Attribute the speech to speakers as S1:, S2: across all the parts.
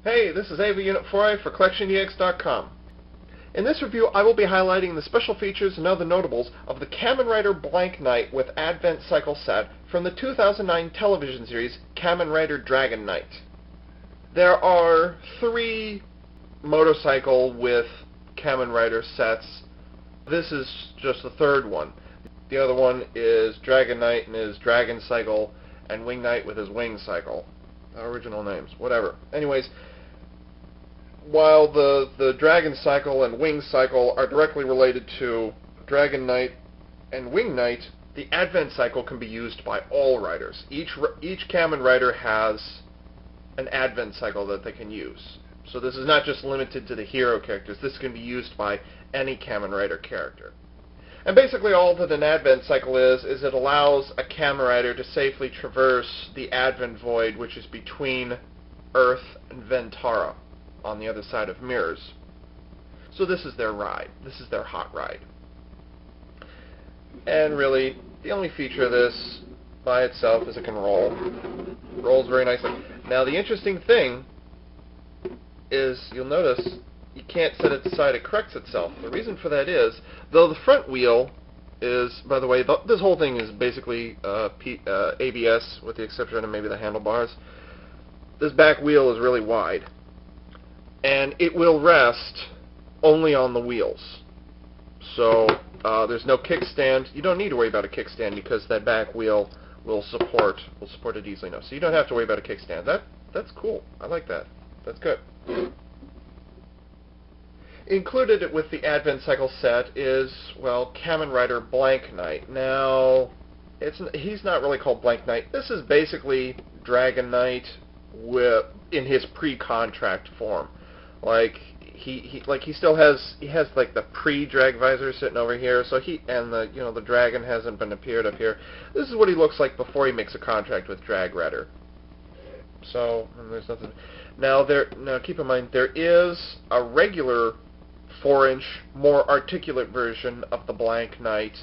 S1: Hey, this is Ava Unit 4A for CollectionDX.com. In this review, I will be highlighting the special features and other notables of the Kamen Rider Blank Knight with Advent Cycle set from the 2009 television series Kamen Rider Dragon Knight. There are 3 motorcycle with Kamen Rider sets. This is just the 3rd one. The other one is Dragon Knight and his Dragon Cycle, and Wing Knight with his Wing Cycle. Original names, whatever. Anyways, while the Dragon Cycle and Wing Cycle are directly related to Dragon Knight and Wing Knight, the Advent Cycle can be used by all riders. Each Kamen Rider has an Advent Cycle that they can use. So this is not just limited to the hero characters. This can be used by any Kamen Rider character. And basically all that an Advent Cycle is it allows a Kamen Rider to safely traverse the Advent Void, which is between Earth and Ventara, on the other side of mirrors. So this is their ride. This is their hot ride. And really, the only feature of this by itself is it can roll. Rolls very nicely. Now the interesting thing is, you'll notice, you can't set it aside, it corrects itself. The reason for that is, though the front wheel is, by the way, this whole thing is basically ABS, with the exception of maybe the handlebars. This back wheel is really wide, and it will rest only on the wheels. So there's no kickstand. You don't need to worry about a kickstand because that back wheel will support it easily enough. So you don't have to worry about a kickstand. That's cool. I like that. That's good. Included with the Advent Cycle set is, well, Kamen Rider Blank Knight. Now, he's not really called Blank Knight. This is basically Dragon Knight in his pre-contract form. Like he still has like the pre-drag visor sitting over here. So the dragon hasn't been appeared up here. This is what he looks like before he makes a contract with Drag Rider. So there's nothing. Now keep in mind there is a regular 4-inch, more articulate version of the Blank Knight,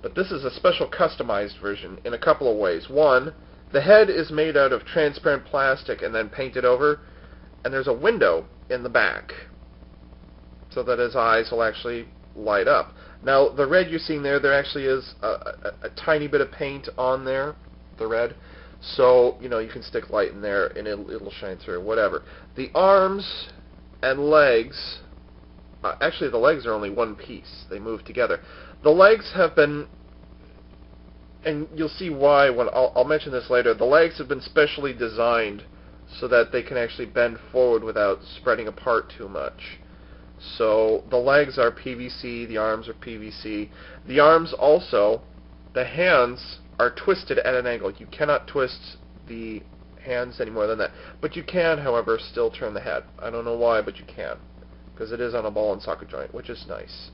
S1: but this is a special customized version in a couple of ways. One, the head is made out of transparent plastic and then painted over, and there's a window in the back so that his eyes will actually light up. Now, the red you're seeing there actually is a tiny bit of paint on there, the red, so you can stick light in there and it'll shine through, whatever. The arms and legs, actually the legs are only one piece. They move together. The legs have been, and you'll see why when I'll mention this later, the legs have been specially designed so that they can actually bend forward without spreading apart too much. So the legs are PVC, the arms are PVC. The arms also, the hands are twisted at an angle. You cannot twist the hands any more than that. But you can, however, still turn the head. I don't know why, but you can, because it is on a ball and socket joint, which is nice.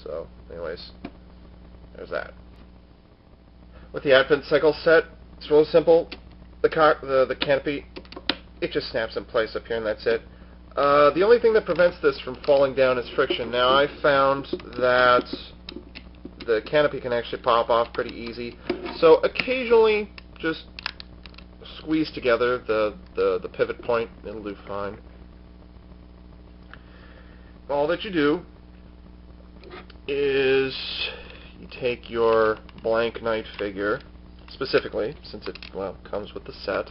S1: So, anyways, there's that. With the Advent Cycle set, it's real simple. The canopy, it just snaps in place up here, and that's it. The only thing that prevents this from falling down is friction. Now, I found that the canopy can actually pop off pretty easy. So, occasionally, just squeeze together the pivot point. It'll do fine. All that you do is you take your Blank Knight figure, specifically, since it comes with the set,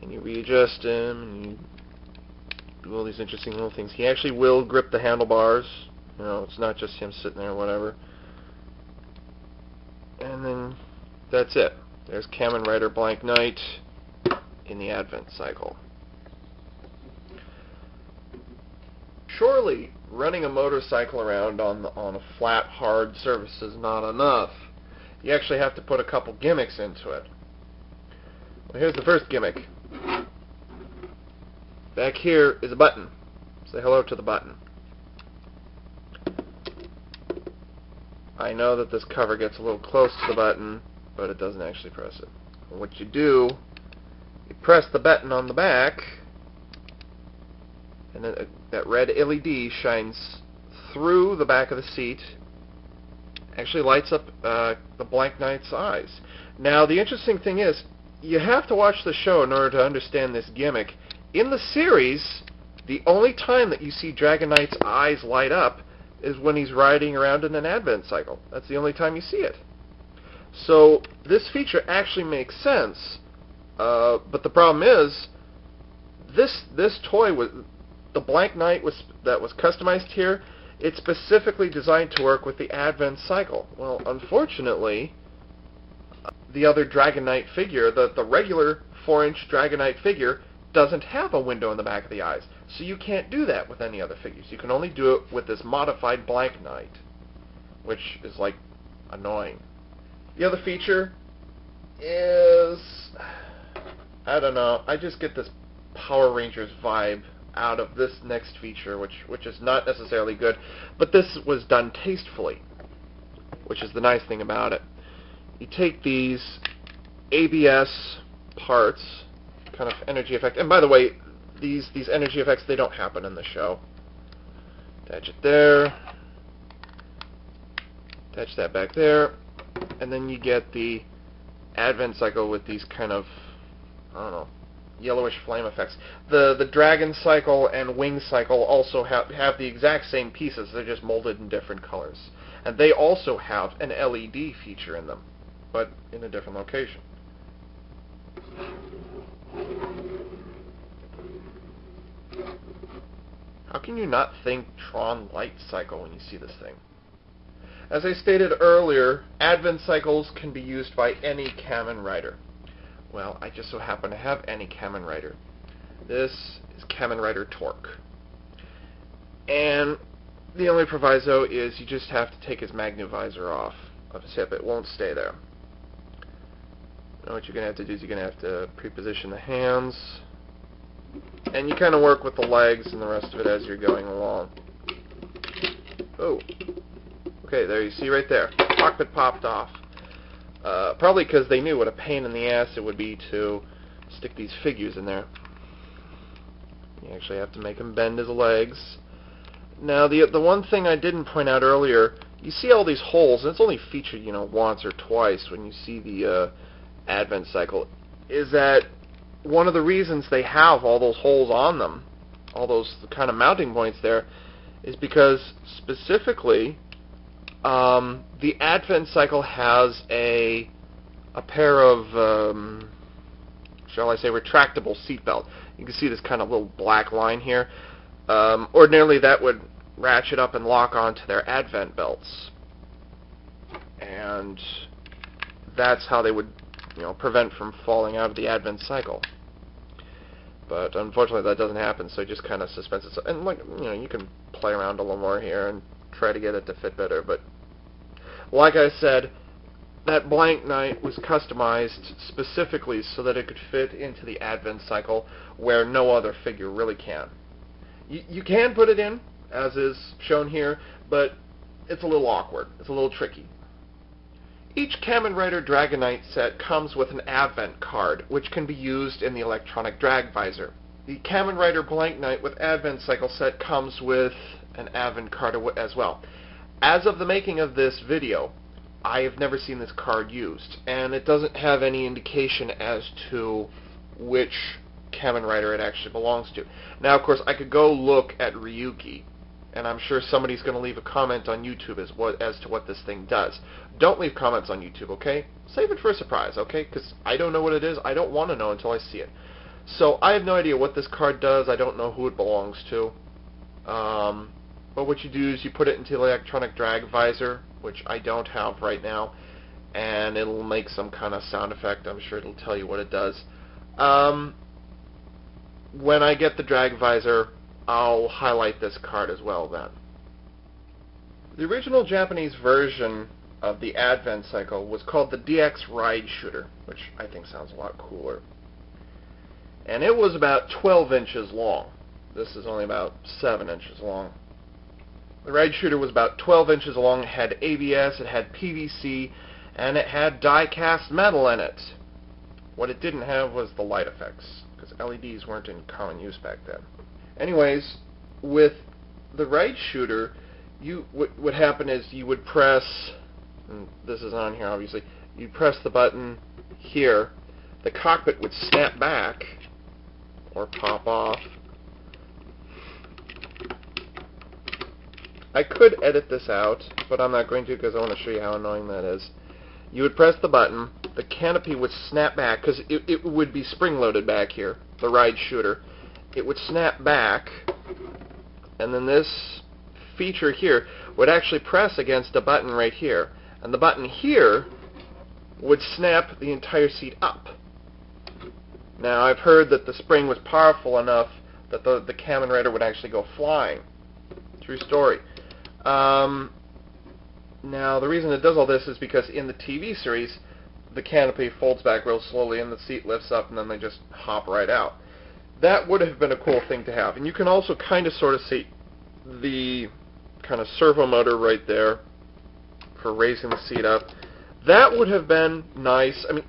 S1: and you readjust him, and you do all these interesting little things. He actually will grip the handlebars. It's not just him sitting there or whatever. And then that's it. There's Kamen Rider Blank Knight in the Advent Cycle. Surely, running a motorcycle around on a flat, hard surface is not enough. You actually have to put a couple gimmicks into it. Well, here's the first gimmick. Back here is a button. Say hello to the button. I know that this cover gets a little close to the button, but it doesn't actually press it. And what you do, you press the button on the back, and then that red LED shines through the back of the seat, actually lights up the Blank Knight's eyes. Now, the interesting thing is, you have to watch the show in order to understand this gimmick. In the series, the only time that you see Dragon Knight's eyes light up is when he's riding around in an advent cycle. That's the only time you see it. So this feature actually makes sense, but the problem is, this toy was the Blank Knight that was customized here. It's specifically designed to work with the advent cycle. Well, unfortunately, the other Dragon Knight figure, the regular 4-inch Dragon Knight figure, doesn't have a window in the back of the eyes. So you can't do that with any other figures. You can only do it with this modified Blank Knight, which is, like, annoying. The other feature is, I don't know, I just get this Power Rangers vibe out of this next feature, which is not necessarily good, but this was done tastefully, which is the nice thing about it. You take these ABS parts, kind of energy effect, and by the way, these energy effects, they don't happen in the show. Attach it there, attach that back there, and then you get the advent cycle with these kind of, I don't know, yellowish flame effects. The dragon cycle and wing cycle also have the exact same pieces. They're just molded in different colors. And they also have an LED feature in them, but in a different location. How can you not think Tron Light Cycle when you see this thing? As I stated earlier, advent cycles can be used by any Kamen Rider. Well, I just so happen to have any Kamen Rider. This is Kamen Rider Torque. And the only proviso is you just have to take his magnivisor off of his hip. It won't stay there. Now what you're going to have to do is you're going to have to pre-position the hands. And you kind of work with the legs and the rest of it as you're going along. Oh. Okay, there you see right there. Cockpit popped off. Probably because they knew what a pain in the ass it would be to stick these figures in there. You actually have to make him bend his legs. Now, the one thing I didn't point out earlier, you see all these holes, and it's only featured, once or twice when you see the advent cycle, is that one of the reasons they have all those holes on them, all those kind of mounting points there, is because specifically the advent cycle has a pair of, shall I say, retractable seatbelt. You can see this kind of little black line here. Ordinarily that would ratchet up and lock onto their advent belts. And that's how they would, prevent from falling out of the advent cycle. But unfortunately that doesn't happen, so it just kind of suspends itself. And you can play around a little more here and try to get it to fit better, but like I said, that Blank Knight was customized specifically so that it could fit into the advent cycle where no other figure really can. You can put it in, as is shown here, but it's a little awkward. It's a little tricky. Each Kamen Rider Dragon Knight set comes with an Advent card, which can be used in the electronic drag visor. The Kamen Rider Blank Knight with Advent Cycle set comes with an Advent card as well. As of the making of this video, I have never seen this card used, and it doesn't have any indication as to which Kamen Rider it actually belongs to. Now, of course, I could go look at Ryuki, and I'm sure somebody's going to leave a comment on YouTube as to what this thing does. Don't leave comments on YouTube, okay? Save it for a surprise, okay? Because I don't know what it is. I don't want to know until I see it. So I have no idea what this card does. I don't know who it belongs to. But what you do is you put it into the electronic drag visor, which I don't have right now, and it'll make some kind of sound effect. I'm sure it'll tell you what it does. When I get the drag visor, I'll highlight this card as well then. The original Japanese version of the Advent Cycle was called the DX Ride Shooter, which I think sounds a lot cooler. And it was about 12 inches long. This is only about 7 inches long. The Ride Shooter was about 12 inches long, it had ABS, it had PVC, and it had die-cast metal in it. What it didn't have was the light effects, because LEDs weren't in common use back then. Anyways, with the Ride Shooter, what would happen is you would press, and this is on here obviously, you'd press the button here, the cockpit would snap back, or pop off. I could edit this out, but I'm not going to because I want to show you how annoying that is. You would press the button, the canopy would snap back, because it would be spring-loaded back here, the ride shooter. It would snap back, and then this feature here would actually press against a button right here. And the button here would snap the entire seat up. Now, I've heard that the spring was powerful enough that the Kamen Rider would actually go flying. True story. Now, the reason it does all this is because in the TV series, the canopy folds back real slowly and the seat lifts up and then they just hop right out. That would have been a cool thing to have. And you can also kind of sort of see the kind of servo motor right there for raising the seat up. That would have been nice. I mean,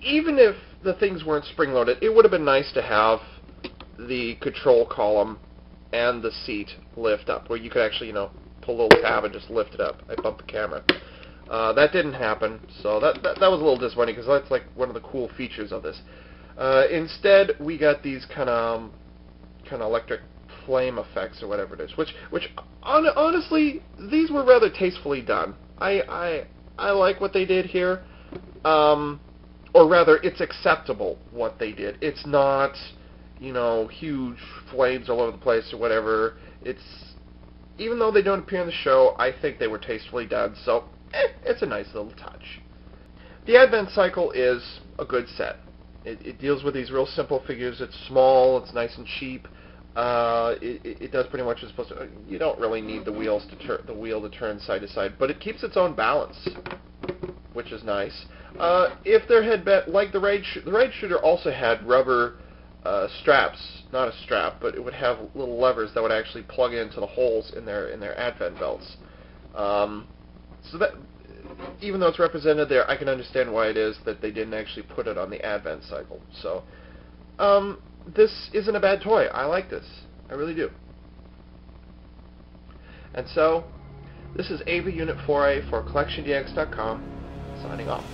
S1: even if the things weren't spring-loaded, it would have been nice to have the control column and the seat lift up, where you could actually, pull a little tab and just lift it up. I bumped the camera. That didn't happen, so that was a little disappointing, because that's like one of the cool features of this. Instead, we got these kind of electric flame effects or whatever it is, which honestly, these were rather tastefully done. I like what they did here, or rather, it's acceptable what they did. It's not, huge flames all over the place or whatever. Even though they don't appear in the show, I think they were tastefully done, so it's a nice little touch. The Advent Cycle is a good set. It deals with these real simple figures. It's small, it's nice and cheap. It does pretty much what it's supposed to. You don't really need the wheel to turn side to side, but it keeps its own balance, which is nice. If there had been, like the Ride Shooter also had rubber straps, not a strap, but it would have little levers that would actually plug into the holes in their Advent belts. So that, even though it's represented there, I can understand why it is that they didn't actually put it on the Advent Cycle. So, this isn't a bad toy. I like this. I really do. And so, this is AV Unit 4A for CollectionDX.com, signing off.